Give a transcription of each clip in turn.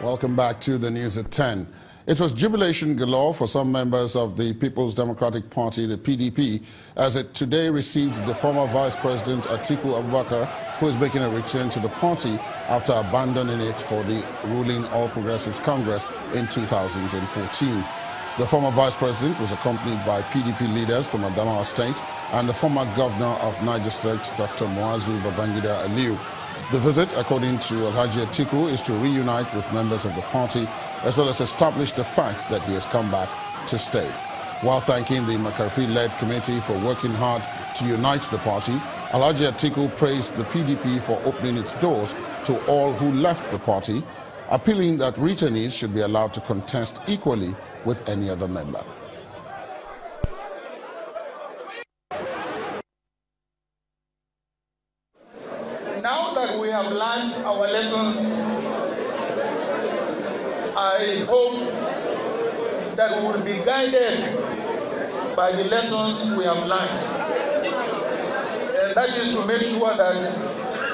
Welcome back to the news at 10. It was jubilation galore for some members of the People's Democratic Party, the PDP, as it today received the former Vice President Atiku Abubakar, who is making a return to the party after abandoning it for the ruling All Progressives Congress in 2014. The former Vice President was accompanied by PDP leaders from Adamawa State and the former Governor of Niger State, Dr. Muazu Babangida Aliyu. The visit, according to Alhaji Atiku, is to reunite with members of the party, as well as establish the fact that he has come back to stay. While thanking the McCarthy-led committee for working hard to unite the party, Alhaji Atiku praised the PDP for opening its doors to all who left the party, appealing that returnees should be allowed to contest equally with any other member. Now that we have learned our lessons, I hope that we will be guided by the lessons we have learned. And that is to make sure that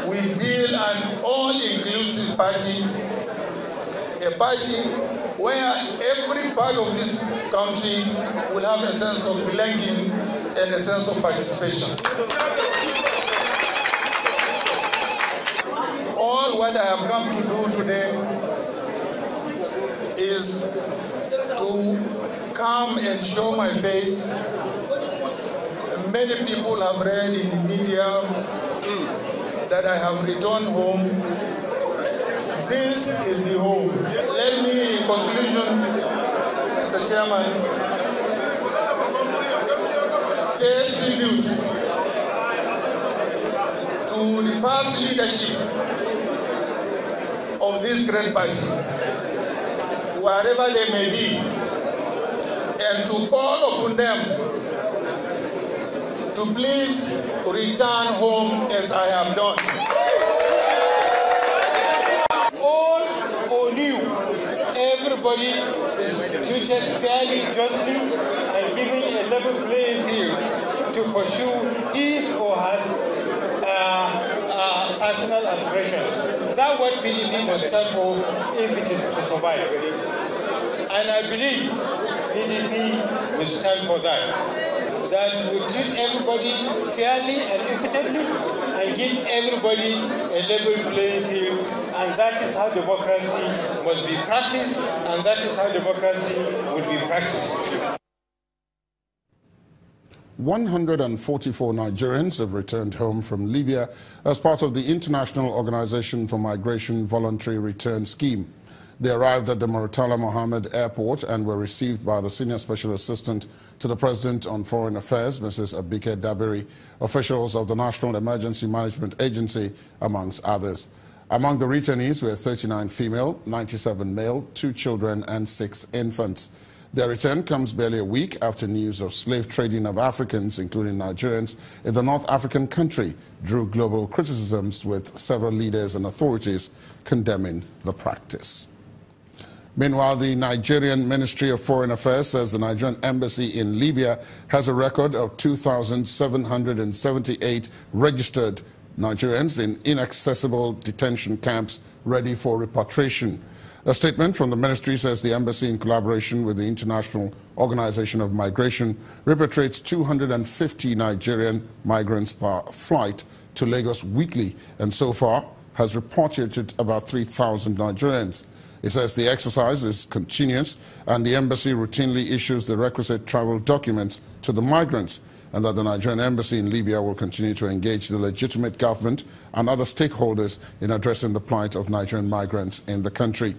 we build an all-inclusive party, a party where every part of this country will have a sense of belonging and a sense of participation. All what I have come to do today is to come and show my face. Many people have read in the media that I have returned home. This is the home. Let me, in conclusion, Mr. Chairman, pay tribute to the past leadership of this great party, wherever they may be, and to call upon them to please return home as I have done. Old or new, everybody is treated fairly, justly, and given a level playing field to pursue his or her personal aspirations. That's what PDP must stand for if it is to survive. And I believe PDP will stand for that. That will treat everybody fairly and equitably and give everybody a level playing field. And that is how democracy must be practiced, and that is how democracy will be practiced. 144 Nigerians have returned home from Libya as part of the International Organization for Migration Voluntary Return Scheme. They arrived at the Murtala Mohammed Airport and were received by the Senior Special Assistant to the President on Foreign Affairs, Mrs. Abike Dabiri, officials of the National Emergency Management Agency, amongst others. Among the returnees were 39 female, 97 male, 2 children and 6 infants. Their return comes barely a week after news of slave trading of Africans, including Nigerians, in the North African country drew global criticisms, with several leaders and authorities condemning the practice. Meanwhile, the Nigerian Ministry of Foreign Affairs says the Nigerian embassy in Libya has a record of 2,778 registered Nigerians in inaccessible detention camps ready for repatriation. A statement from the ministry says the embassy, in collaboration with the International Organization of Migration, repatriates 250 Nigerian migrants per flight to Lagos weekly, and so far has repatriated about 3,000 Nigerians. It says the exercise is continuous and the embassy routinely issues the requisite travel documents to the migrants, and that the Nigerian embassy in Libya will continue to engage the legitimate government and other stakeholders in addressing the plight of Nigerian migrants in the country.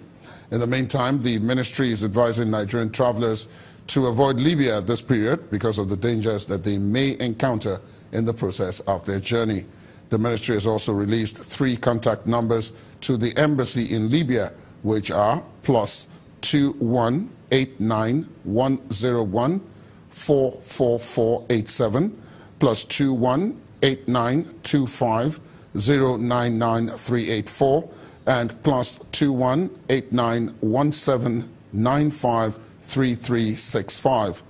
In the meantime, the ministry is advising Nigerian travelers to avoid Libya at this period because of the dangers that they may encounter in the process of their journey. The ministry has also released 3 contact numbers to the embassy in Libya, which are +21 89 101 44487, +21 8925 099384, and +21 8917 953365.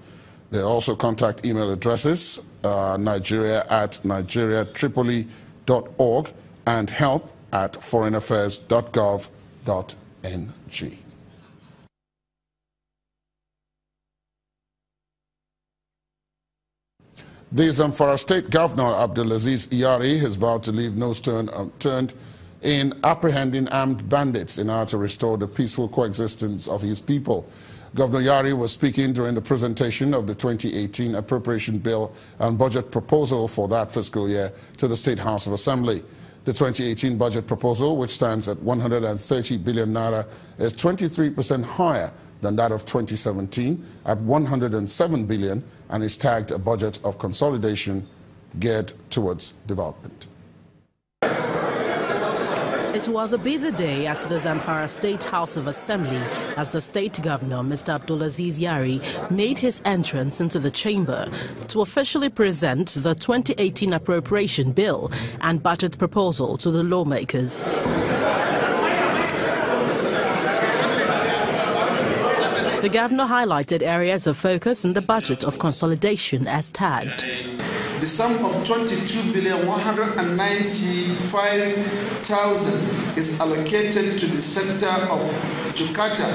There are also contact email addresses, nigeria@nigeriatripoli.org and help@foreignaffairs.gov.ng. The Zamfara State Governor Abdulaziz Yari has vowed to leave no stone unturned in apprehending armed bandits in order to restore the peaceful coexistence of his people. Governor Yari was speaking during the presentation of the 2018 Appropriation Bill and Budget Proposal for that fiscal year to the State House of Assembly. The 2018 budget proposal, which stands at 130 billion naira, is 23% higher than that of 2017 at 107 billion and is tagged a budget of consolidation geared towards development. It was a busy day at the Zamfara State House of Assembly as the state governor, Mr. Abdulaziz Yari, made his entrance into the chamber to officially present the 2018 Appropriation Bill and Budget Proposal to the lawmakers. The governor highlighted areas of focus in the budget of consolidation as tagged. The sum of 22,195,000 is allocated to the sector of Jakarta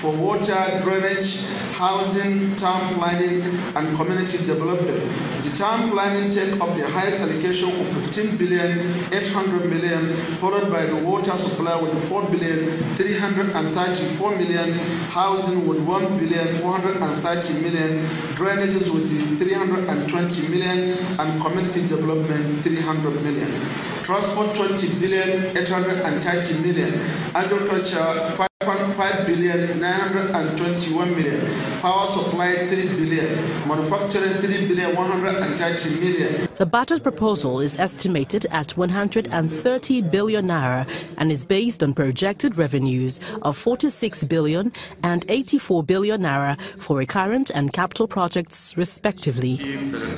for water, drainage, housing, town planning, and community development. The town planning take up the highest allocation of 15,800,000,000, followed by the water supply with 4,334,000,000, housing with 1,430,000,000, drainages with 320 million, and community development 300 million. Transport 20,830,000,000, agriculture 5,921,000,000, power supply 3 billion, manufacturing 3,130,000,000. The budget proposal is estimated at 130 billion naira and is based on projected revenues of 46 billion and 84 billion naira for recurrent and capital projects respectively.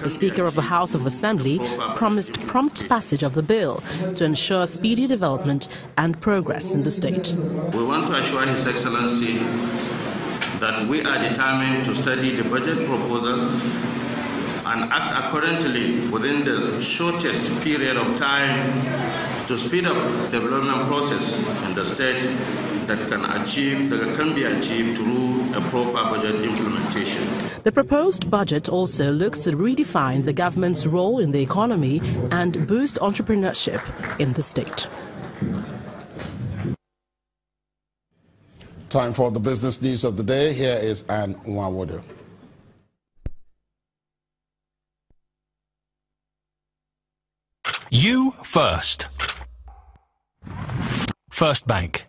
The Speaker of the House of Assembly promised prompt passage of the bill to ensure speedy development and progress in the state. We want to assure His Excellency that we are determined to study the budget proposal and act accordingly within the shortest period of time to speed up the development process in the state that can be achieved through a proper budget implementation. The proposed budget also looks to redefine the government's role in the economy and boost entrepreneurship in the state. Time for the business news of the day. Here is Anne Nwawodo. You first. First Bank.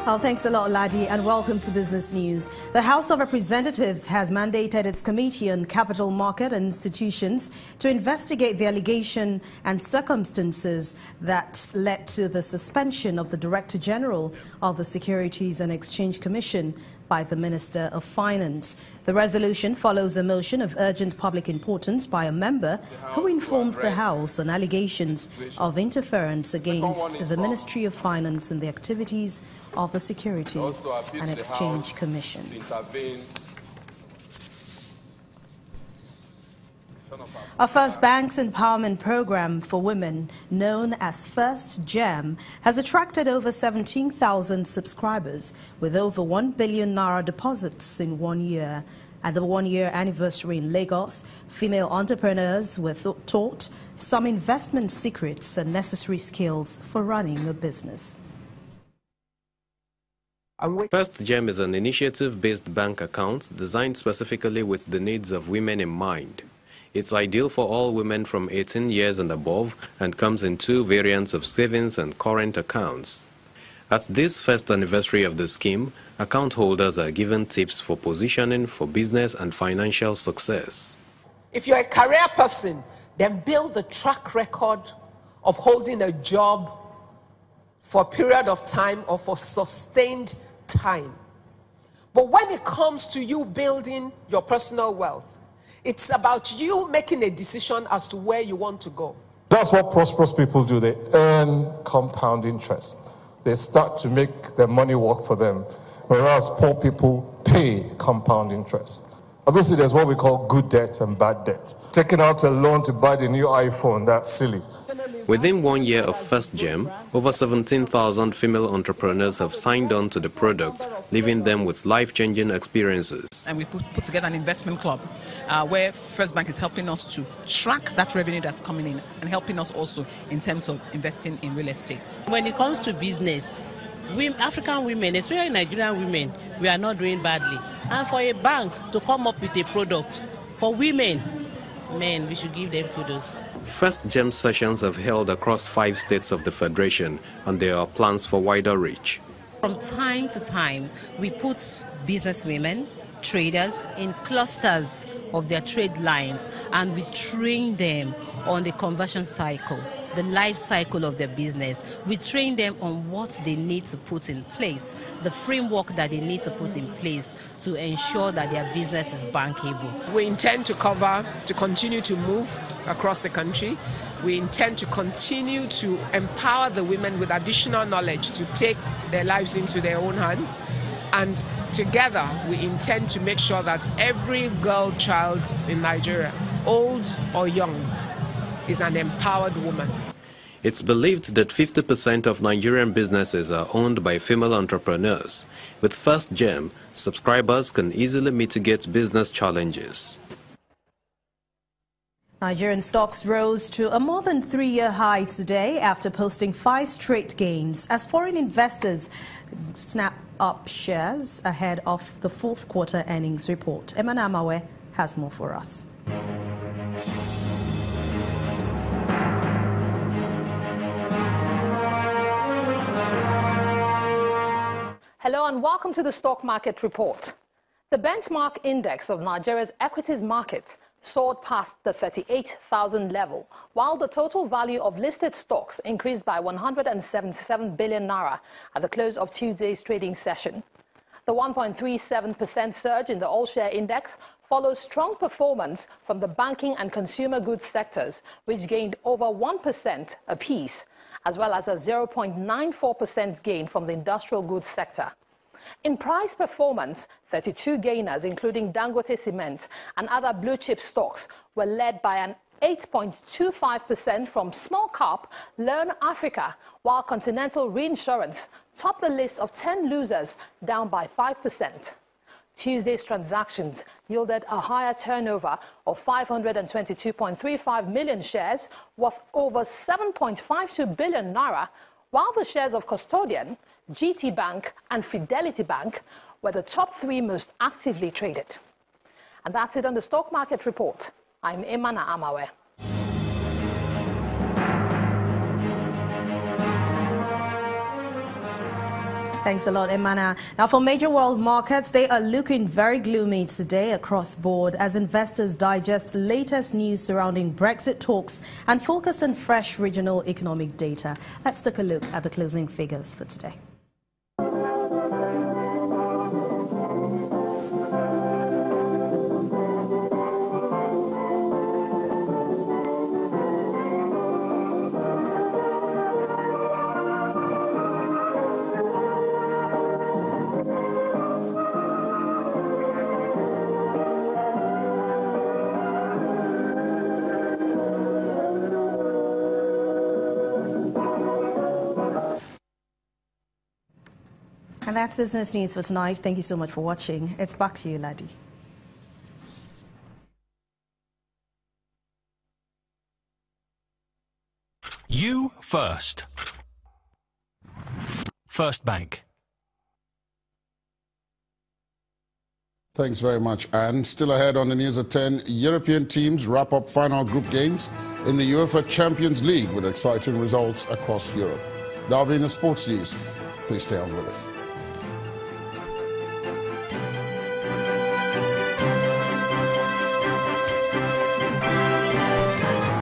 Well, thanks a lot, Ladi, and welcome to Business News. The House of Representatives has mandated its Committee on Capital Market and Institutions to investigate the allegation and circumstances that led to the suspension of the Director General of the Securities and Exchange Commission by the Minister of Finance. The resolution follows a motion of urgent public importance by a member who informed the House on allegations of interference against the Ministry of Finance in the activities of the Securities and Exchange Commission. Our First Bank's empowerment program for women, known as First GEM, has attracted over 17,000 subscribers with over 1 billion naira deposits in 1 year. At the one-year anniversary in Lagos, female entrepreneurs were taught some investment secrets and necessary skills for running a business. First GEM is an initiative-based bank account designed specifically with the needs of women in mind. It's ideal for all women from 18 years and above and comes in two variants of savings and current accounts. At this first anniversary of the scheme, account holders are given tips for positioning for business and financial success. If you're a career person, then build a track record of holding a job for a period of time or for sustained time. But when it comes to you building your personal wealth, it's about you making a decision as to where you want to go. That's what prosperous people do. They earn compound interest. They start to make their money work for them, whereas poor people pay compound interest. Obviously, there's what we call good debt and bad debt. Taking out a loan to buy the new iPhone, that's silly. Within 1 year of First Gem, over 17,000 female entrepreneurs have signed on to the product, leaving them with life-changing experiences. And we've put together an investment club where First Bank is helping us to track that revenue that's coming in and helping us also in terms of investing in real estate. When it comes to business, African women, especially Nigerian women, we are not doing badly. And for a bank to come up with a product for women, men, we should give them kudos. First Gem sessions have held across 5 states of the Federation, and there are plans for wider reach. From time to time, we put businesswomen, traders in clusters of their trade lines, and we train them on the conversion cycle, the life cycle of their business. We train them on what they need to put in place, the framework that they need to put in place to ensure that their business is bankable. We intend to continue to move across the country. We intend to continue to empower the women with additional knowledge to take their lives into their own hands. And together, we intend to make sure that every girl child in Nigeria, old or young, is an empowered woman. It's believed that 50% of Nigerian businesses are owned by female entrepreneurs. With First Gem, subscribers can easily mitigate business challenges. Nigerian stocks rose to a more than 3-year high today after posting 5 straight gains as foreign investors snap up shares ahead of the fourth quarter earnings report. Emma Namawe has more for us. Hello and welcome to the Stock Market Report. The benchmark index of Nigeria's equities market soared past the 38,000 level, while the total value of listed stocks increased by 177 billion naira at the close of Tuesday's trading session. The 1.37% surge in the all-share index follows strong performance from the banking and consumer goods sectors, which gained over 1% apiece, as well as a 0.94% gain from the industrial goods sector. In price performance, 32 gainers, including Dangote Cement and other blue-chip stocks, were led by an 8.25% from small cap Learn Africa, while Continental Reinsurance topped the list of 10 losers, down by 5%. Tuesday's transactions yielded a higher turnover of 522.35 million shares, worth over 7.52 billion naira, while the shares of Custodian, GT Bank and Fidelity Bank were the top 3 most actively traded. And that's it on the Stock Market Report. I'm Emana Amawe. Thanks a lot, Emana. Now, for major world markets, they are looking very gloomy today across board as investors digest latest news surrounding Brexit talks and focus on fresh regional economic data. Let's take a look at the closing figures for today. And that's business news for tonight. Thank you so much for watching. It's back to you, Ladi. You first. First Bank. Thanks very much. And still ahead on the news at 10, European teams wrap up final group games in the UEFA Champions League with exciting results across Europe. That'll be in the sports news. Please stay on with us.